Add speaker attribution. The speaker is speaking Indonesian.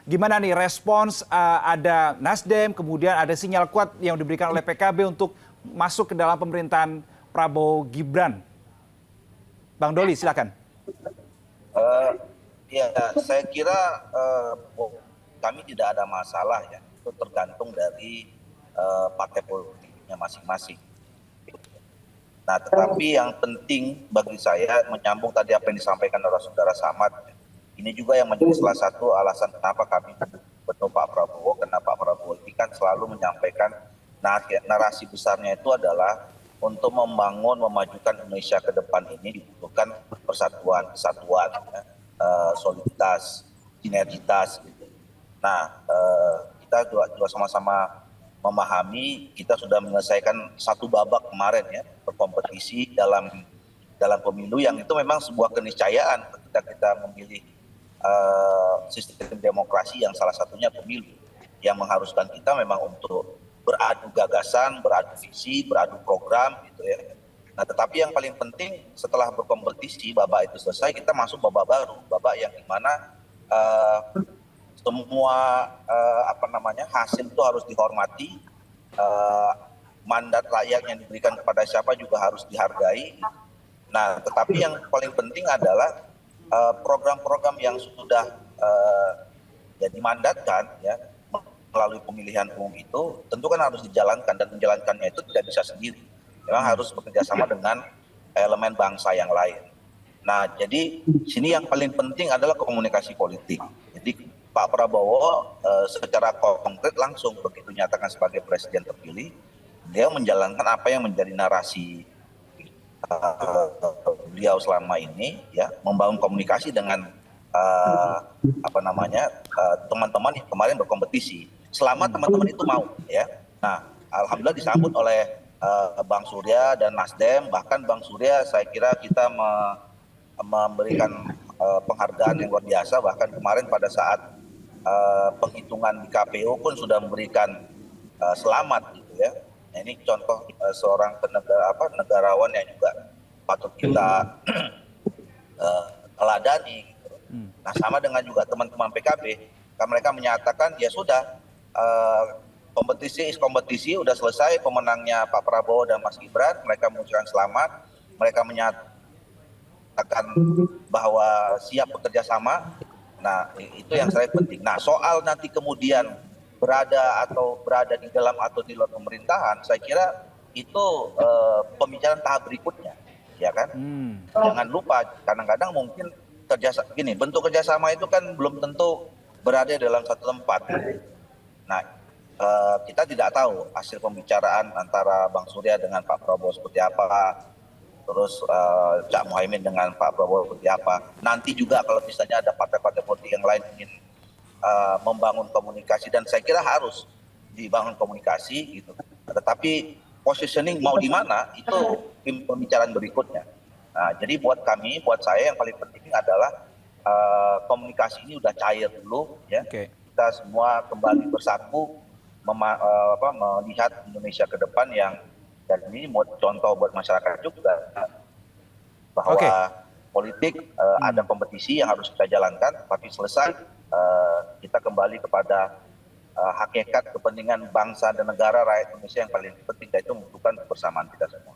Speaker 1: Gimana nih respons ada Nasdem, kemudian ada sinyal kuat yang diberikan oleh PKB untuk masuk ke dalam pemerintahan Prabowo Gibran. Bang Doli, silakan.
Speaker 2: Eh, Ya, saya kira kami tidak ada masalah ya. Itu tergantung dari partai politiknya masing-masing. Nah, tetapi yang penting bagi saya menyambung tadi apa yang disampaikan oleh Saudara Samad, ini juga yang menjadi salah satu alasan kenapa kami mendukung Pak Prabowo, karena Pak Prabowo ini kan selalu menyampaikan narasi besarnya itu adalah untuk membangun, memajukan Indonesia ke depan ini dibutuhkan persatuan, kesatuan, ya, soliditas, sinergitas. Gitu. Nah, kita juga sama-sama memahami, kita sudah menyelesaikan satu babak kemarin ya, berkompetisi dalam pemilu yang itu memang sebuah keniscayaan ketika kita memilih sistem demokrasi yang salah satunya pemilu, yang mengharuskan kita memang untuk beradu gagasan, beradu visi, beradu program gitu ya. Nah, tetapi yang paling penting setelah berkompetisi babak itu selesai, kita masuk babak baru, babak yang dimana semua hasil itu harus dihormati, mandat rakyat yang diberikan kepada siapa juga harus dihargai. Nah, tetapi yang paling penting adalah program-program yang sudah dimandatkan ya melalui pemilihan umum itu tentu kan harus dijalankan, dan menjalankannya itu tidak bisa sendiri. Memang harus bekerjasama dengan elemen bangsa yang lain. Nah, jadi sini yang paling penting adalah komunikasi politik. Jadi Pak Prabowo secara konkret langsung begitu nyatakan sebagai presiden terpilih, dia menjalankan apa yang menjadi narasi beliau selama ini, ya, membangun komunikasi dengan teman-teman yang kemarin berkompetisi. Selama teman-teman itu mau, ya. Nah, alhamdulillah disambut oleh Bang Surya dan Nasdem. Bahkan Bang Surya, saya kira kita memberikan penghargaan yang luar biasa. Bahkan kemarin pada saat penghitungan di KPU pun sudah memberikan selamat gitu ya. Nah, ini contoh seorang negarawan yang juga patut kita teladani gitu. Nah, sama dengan juga teman-teman PKB, kan mereka menyatakan ya sudah, kompetisi udah selesai, pemenangnya Pak Prabowo dan Mas Gibran, mereka mengucapkan selamat, mereka menyatakan bahwa siap bekerja sama. Nah, itu yang saya penting. Nah, soal nanti kemudian berada di dalam atau di luar pemerintahan, saya kira itu pembicaraan tahap berikutnya, ya kan? Jangan lupa, kadang-kadang mungkin bentuk kerjasama itu kan belum tentu berada dalam satu tempat. Nah, kita tidak tahu hasil pembicaraan antara Bang Surya dengan Pak Prabowo seperti apa. Terus Cak Muhaimin dengan Pak Prabowo seperti apa. Nanti juga kalau misalnya ada partai-partai politik yang lain ingin membangun komunikasi, dan saya kira harus dibangun komunikasi gitu. Tetapi positioning mau di mana itu pembicaraan berikutnya. Nah, jadi buat saya yang paling penting adalah komunikasi ini udah cair dulu ya. Okay. Kita semua kembali bersatu melihat Indonesia ke depan yang, dan ini contoh buat masyarakat juga bahwa politik ada kompetisi yang harus kita jalankan, tapi selesai kita kembali kepada hakikat kepentingan bangsa dan negara rakyat Indonesia yang paling penting, yaitu membutuhkan kebersamaan kita semua.